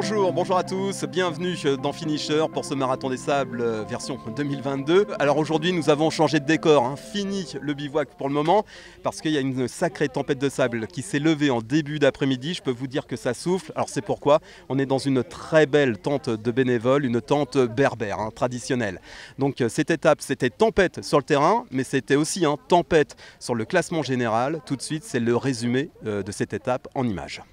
Bonjour à tous, bienvenue dans Finisher pour ce Marathon des Sables version 2022. Alors aujourd'hui nous avons changé de décor, fini le bivouac pour le moment parce qu'il y a une sacrée tempête de sable qui s'est levée en début d'après-midi. Je peux vous dire que ça souffle, alors c'est pourquoi on est dans une très belle tente de bénévoles, une tente berbère traditionnelle. Donc cette étape c'était tempête sur le terrain mais c'était aussi tempête sur le classement général. Tout de suite c'est le résumé de cette étape en images.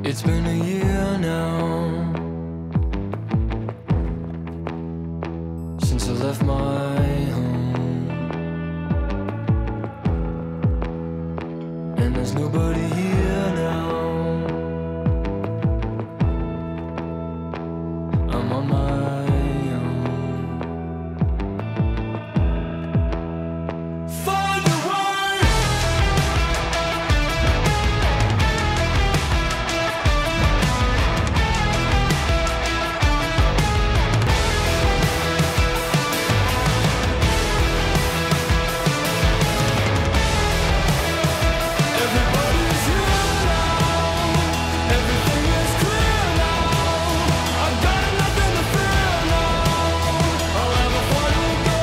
It's been a year now since I left my home, and there's nobody here now. I'm on my own. Find a way. Everybody's here now. Everything is clear now. I've got nothing to fear now. I'll have a final go.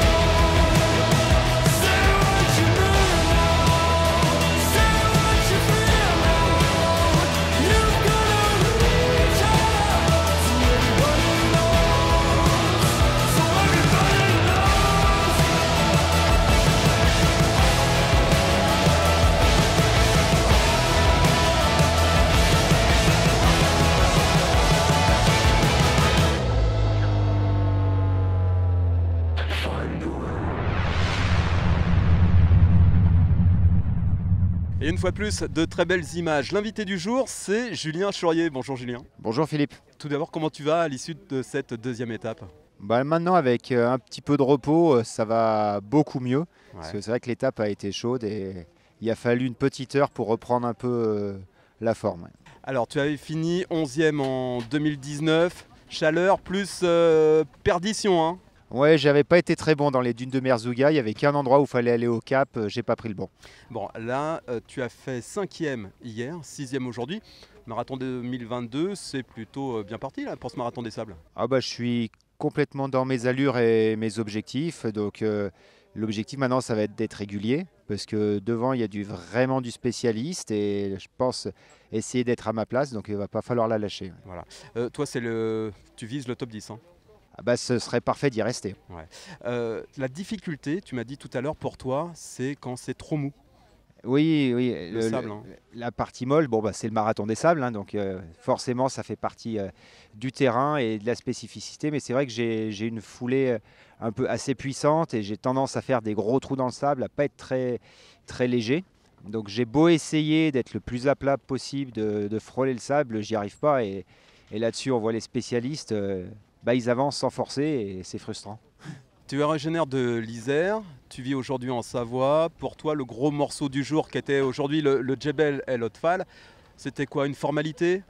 Say what you mean now. Say what you feel now. You've gotta reach out so everybody knows. So everybody knows. Et une fois de plus, de très belles images. L'invité du jour, c'est Julien Chourier. Bonjour Julien. Bonjour Philippe. Tout d'abord, comment tu vas à l'issue de cette deuxième étape ? Maintenant avec un petit peu de repos, ça va beaucoup mieux. Parce Ouais. que c'est vrai que l'étape a été chaude et il a fallu une petite heure pour reprendre un peu la forme. Alors, tu avais fini 11e en 2019. Chaleur plus perdition. Ouais, j'avais pas été très bon dans les dunes de Merzouga. Il y avait qu'un endroit où il fallait aller au cap. J'ai pas pris le bon. Bon, là, tu as fait 5e hier, 6e aujourd'hui. Marathon 2022, c'est plutôt bien parti là, pour ce Marathon des Sables. Je suis complètement dans mes allures et mes objectifs. Donc l'objectif maintenant, ça va être d'être régulier. Parce que devant, il y a vraiment du spécialiste. Et je pense essayer d'être à ma place. Donc il va pas falloir la lâcher. Voilà. Toi, tu vises le top 10. Ce serait parfait d'y rester. La difficulté, tu m'as dit tout à l'heure, pour toi, c'est quand c'est trop mou. Oui, Le sable, la partie molle, c'est le marathon des sables, donc forcément ça fait partie du terrain et de la spécificité, mais c'est vrai que j'ai une foulée un peu assez puissante et j'ai tendance à faire des gros trous dans le sable, à pas être très, très léger. Donc j'ai beau essayer d'être le plus à plat possible, de frôler le sable, j'y arrive pas et là-dessus on voit les spécialistes, ils avancent sans forcer et c'est frustrant. Tu es originaire de l'Isère, tu vis aujourd'hui en Savoie. Pour toi, le gros morceau du jour qui était aujourd'hui le Djebel El Otfal, c'était quoi, une formalité ?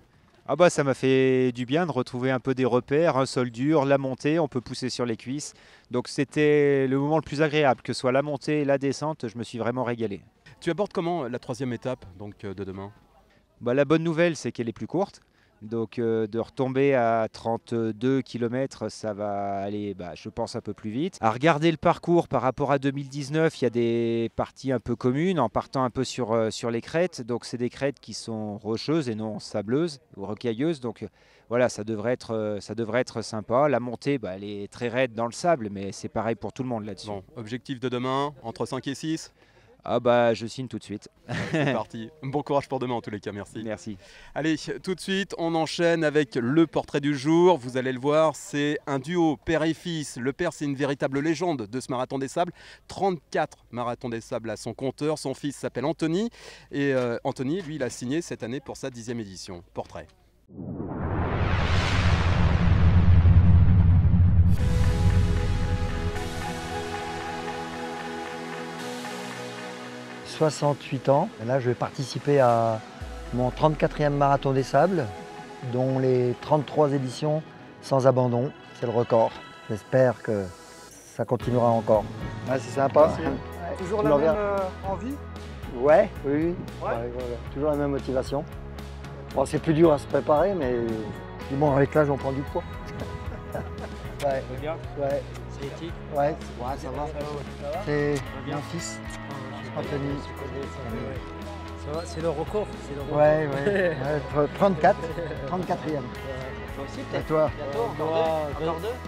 Ça m'a fait du bien de retrouver un peu des repères, un sol dur, la montée, on peut pousser sur les cuisses. Donc c'était le moment le plus agréable, que ce soit la montée et la descente, je me suis vraiment régalé. Tu abordes comment la troisième étape de demain ? La bonne nouvelle, c'est qu'elle est plus courte. Donc de retomber à 32 km, ça va aller, je pense, un peu plus vite. À regarder le parcours par rapport à 2019, il y a des parties un peu communes en partant un peu sur les crêtes. Donc c'est des crêtes qui sont rocheuses et non sableuses ou rocailleuses. Donc voilà, ça devrait être sympa. La montée, elle est très raide dans le sable, mais c'est pareil pour tout le monde là-dessus. Bon, objectif de demain, entre 5 et 6 ? Je signe tout de suite. C'est parti. Bon courage pour demain en tous les cas, merci. Merci. Allez, tout de suite, on enchaîne avec le portrait du jour. Vous allez le voir, c'est un duo père et fils. Le père, c'est une véritable légende de ce Marathon des Sables. 34 Marathons des Sables à son compteur. Son fils s'appelle Anthony. Et Anthony, lui, il a signé cette année pour sa 10e édition. Portrait. 68 ans. Là, je vais participer à mon 34e Marathon des Sables, dont les 33 éditions sans abandon. C'est le record. J'espère que ça continuera encore. Ouais, c'est sympa. Toujours Tu la l'enverras. même envie. Ouais, oui. Toujours la même motivation. Bon, c'est plus dur à se préparer, mais bon, avec l'âge, on prend du poids. Ouais, Bien. ouais, C'est éthique. ouais, ça va. C'est mon fils, Anthony. Ça va, c'est le record. Ouais, ouais. 34, 34e. Et toi?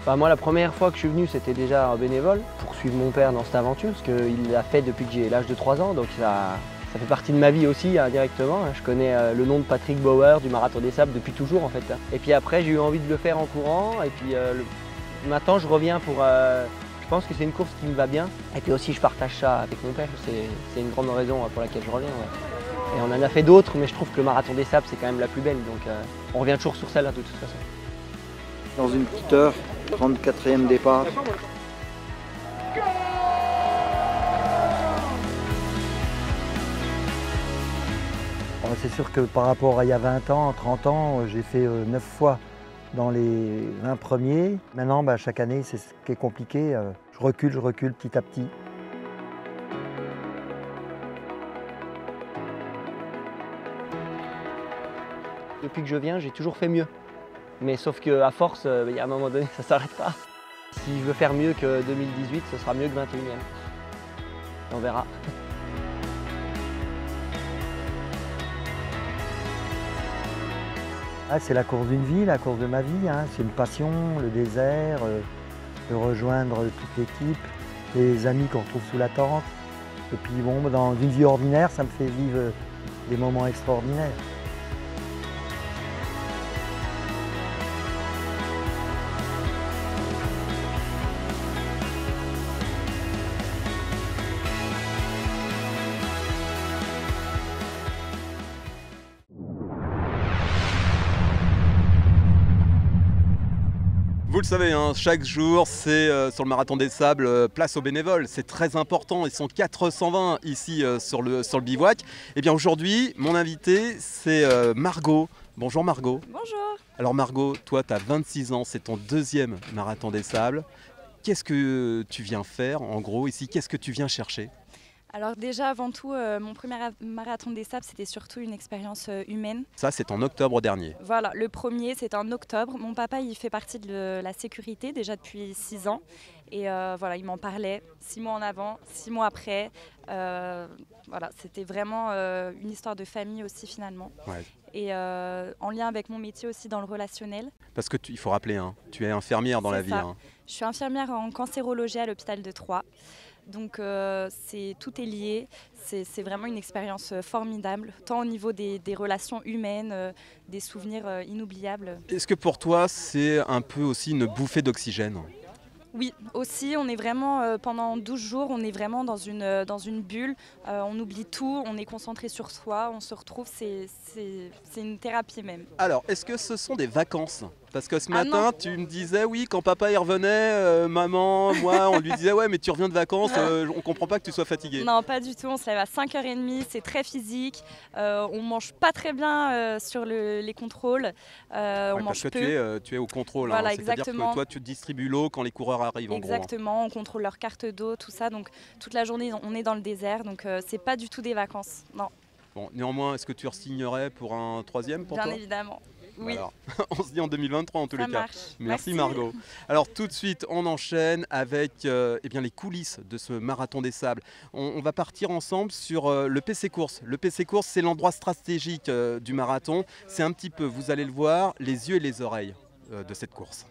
Bah, moi, la première fois que je suis venu, c'était déjà bénévole pour suivre mon père dans cette aventure, parce qu'il l'a fait depuis que j'ai l'âge de 3 ans, donc ça fait partie de ma vie aussi indirectement. Je connais le nom de Patrick Bauer du Marathon des Sables depuis toujours en fait. Et puis après, j'ai eu envie de le faire en courant, et puis maintenant je reviens pour... je pense que c'est une course qui me va bien, et puis aussi je partage ça avec mon père, c'est une grande raison pour laquelle je reviens. Ouais. Et on en a fait d'autres, mais je trouve que le Marathon des Sables c'est quand même la plus belle, donc on revient toujours sur celle-là de toute façon. Dans une petite heure, 34e départ. C'est sûr que par rapport à il y a 20 ans, 30 ans, j'ai fait 9 fois dans les 20 premiers. Maintenant, chaque année, c'est ce qui est compliqué. Je recule petit à petit. Depuis que je viens, j'ai toujours fait mieux. Mais sauf qu'à force, il y a un moment donné, ça ne s'arrête pas. Si je veux faire mieux que 2018, ce sera mieux que 21e. On verra. C'est la course d'une vie, la course de ma vie. C'est une passion, le désert, de rejoindre toute l'équipe, les amis qu'on retrouve sous la tente. Et puis bon, dans une vie ordinaire, ça me fait vivre des moments extraordinaires. Vous le savez, chaque jour, c'est sur le Marathon des Sables, place aux bénévoles. C'est très important, ils sont 420 ici sur le bivouac. Et bien aujourd'hui, mon invité, c'est Margot. Bonjour Margot. Bonjour. Alors Margot, toi, tu as 26 ans, c'est ton deuxième Marathon des Sables. Qu'est-ce que tu viens faire en gros ici? Qu'est-ce que tu viens chercher? Alors déjà, avant tout, mon premier marathon des sables, c'était surtout une expérience humaine. Ça, c'est en octobre dernier. Voilà, le premier, c'était en octobre. Mon papa, il fait partie de la sécurité déjà depuis 6 ans. Et voilà, il m'en parlait 6 mois en avant, 6 mois après. Voilà, c'était vraiment une histoire de famille aussi finalement. Ouais. Et en lien avec mon métier aussi dans le relationnel. Parce que il faut rappeler, tu es infirmière dans la vie. Je suis infirmière en cancérologie à l'hôpital de Troyes. Donc tout est lié, c'est vraiment une expérience formidable, tant au niveau des relations humaines, des souvenirs inoubliables. Est-ce que pour toi, c'est un peu aussi une bouffée d'oxygène? Oui, aussi, on est vraiment, pendant 12 jours, on est vraiment dans une bulle, on oublie tout, on est concentré sur soi, on se retrouve, c'est une thérapie même. Alors, est-ce que ce sont des vacances? Parce que ce Ah matin, non. tu me disais, oui, quand papa y revenait, maman, moi, on lui disait, ouais, mais tu reviens de vacances, on comprend pas que tu sois fatigué. Non, pas du tout, on se lève à 5h30, c'est très physique, on mange pas très bien sur les contrôles, on Ouais, mange parce que peu. tu es au contrôle, Voilà, c'est-à-dire exactement. que toi, tu distribues l'eau quand les coureurs arrivent, en gros. Exactement, on contrôle leur carte d'eau, tout ça, donc toute la journée on est dans le désert, donc c'est pas du tout des vacances, non, Bon, néanmoins, est-ce que tu re-signerais pour un troisième pour bien toi? évidemment. Oui, Alors, on se dit en 2023 en tous ça les cas. marche. Merci Margot. Alors tout de suite, on enchaîne avec eh bien, les coulisses de ce Marathon des Sables. On va partir ensemble sur le PC Course. Le PC Course, c'est l'endroit stratégique du marathon. C'est un petit peu, vous allez le voir, les yeux et les oreilles de cette course.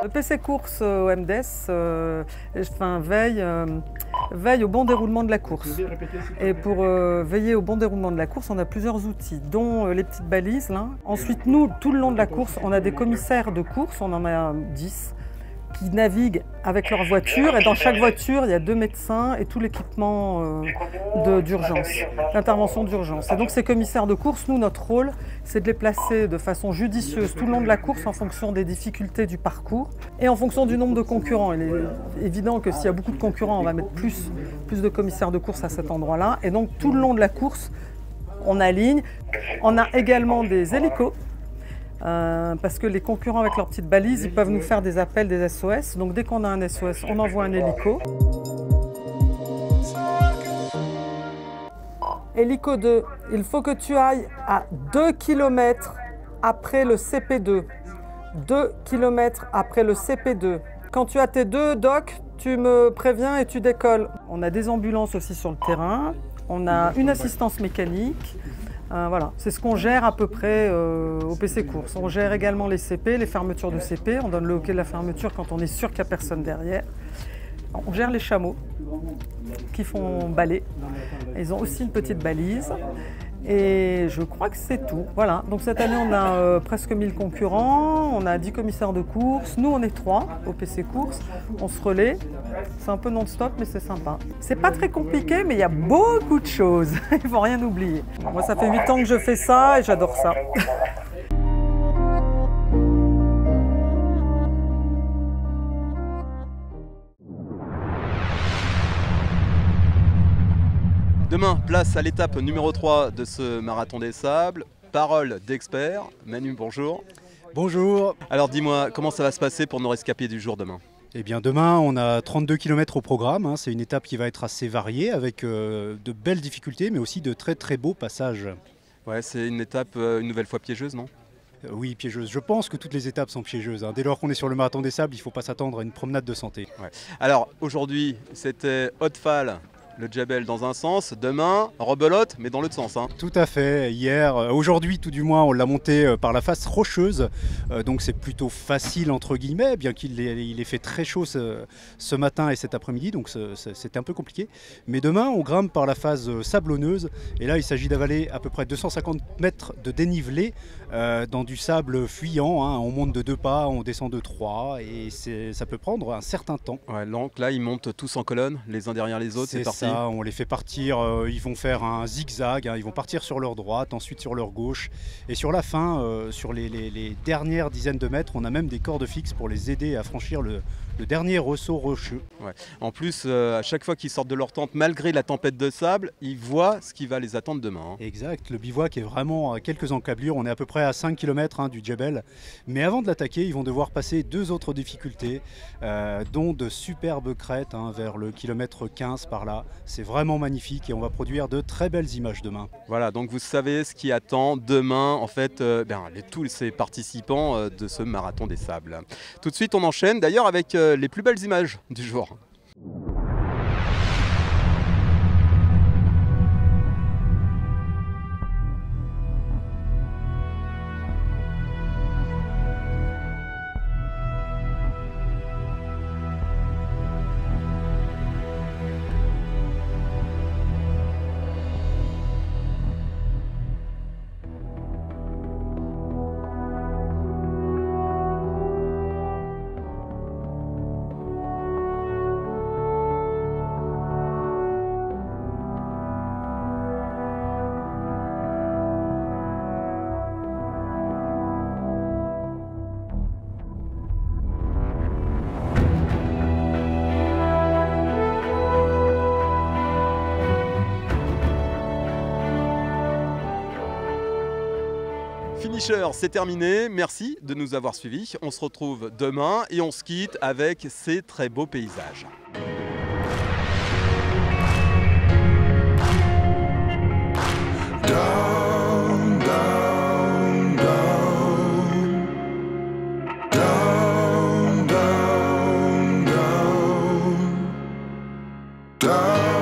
Le PC Course au MDS veille au bon déroulement de la course. Et pour veiller au bon déroulement de la course, on a plusieurs outils, dont les petites balises. Là. Ensuite, nous, tout le long de la course, on a des commissaires de course, on en a 10, qui naviguent avec leur voiture. Et dans chaque voiture, il y a 2 médecins et tout l'équipement d'urgence, d'intervention d'urgence. Et donc ces commissaires de course, nous, notre rôle, c'est de les placer de façon judicieuse tout le long de la course en fonction des difficultés du parcours et en fonction du nombre de concurrents. Il est évident que s'il y a beaucoup de concurrents, on va mettre plus de commissaires de course à cet endroit-là. Et donc tout le long de la course, on aligne. On a également des hélicos. Parce que les concurrents avec leurs petites balises, ils peuvent nous faire des appels, des SOS. Donc dès qu'on a un SOS, on envoie un hélico. Hélico 2, il faut que tu ailles à 2 km après le CP2. 2 km après le CP2. Quand tu as tes 2 docks, tu me préviens et tu décolles. On a des ambulances aussi sur le terrain. On a une assistance mécanique. Voilà, c'est ce qu'on gère à peu près au PC Course. On gère également les CP, les fermetures de CP. On donne le OK de la fermeture quand on est sûr qu'il n'y a personne derrière. On gère les chameaux qui font balai. Ils ont aussi une petite balise. Et je crois que c'est tout. Voilà, donc cette année on a presque 1000 concurrents, on a 10 commissaires de course. Nous on est 3 au PC Course, on se relaie. C'est un peu non-stop mais c'est sympa. C'est pas très compliqué mais il y a beaucoup de choses. Il faut rien oublier. Moi ça fait 8 ans que je fais ça et j'adore ça. Demain, place à l'étape numéro 3 de ce marathon des sables. Parole d'expert. Manu, bonjour. Bonjour. Alors dis-moi, comment ça va se passer pour nos rescapés du jour demain ? Eh bien demain, on a 32 km au programme. C'est une étape qui va être assez variée avec de belles difficultés mais aussi de très très beaux passages. Ouais, c'est une étape une nouvelle fois piégeuse, non ? Oui, piégeuse. Je pense que toutes les étapes sont piégeuses. Dès lors qu'on est sur le marathon des sables, il ne faut pas s'attendre à une promenade de santé. Ouais. Alors aujourd'hui, c'était Haute-Fall. Le Djebel dans un sens, demain, rebelote, mais dans l'autre sens. Hein. Tout à fait, hier, aujourd'hui tout du moins, on l'a monté par la face rocheuse, donc c'est plutôt facile entre guillemets, bien qu'il ait fait très chaud ce matin et cet après-midi, donc c'était un peu compliqué. Mais demain, on grimpe par la phase sablonneuse, et là il s'agit d'avaler à peu près 250 mètres de dénivelé dans du sable fuyant, hein. On monte de 2 pas, on descend de 3, et ça peut prendre un certain temps. Ouais, donc là, ils montent tous en colonne, les uns derrière les autres, c'est parti. On les fait partir, ils vont faire un zigzag, hein, ils vont partir sur leur droite, ensuite sur leur gauche. Et sur la fin, sur les dernières dizaines de mètres, on a même des cordes fixes pour les aider à franchir le dernier ressaut rocheux. Ouais. En plus, à chaque fois qu'ils sortent de leur tente, malgré la tempête de sable, ils voient ce qui va les attendre demain. Hein. Exact, le bivouac est vraiment à quelques encablures, on est à peu près à 5 km du Djebel. Mais avant de l'attaquer, ils vont devoir passer 2 autres difficultés, dont de superbes crêtes vers le kilomètre 15 par là. C'est vraiment magnifique et on va produire de très belles images demain. Voilà, donc vous savez ce qui attend demain, en fait, tous ces participants de ce marathon des sables. Tout de suite, on enchaîne d'ailleurs avec les plus belles images du jour. Finisher, c'est terminé. Merci de nous avoir suivis. On se retrouve demain et on se quitte avec ces très beaux paysages. Down, down, down. Down, down, down. Down.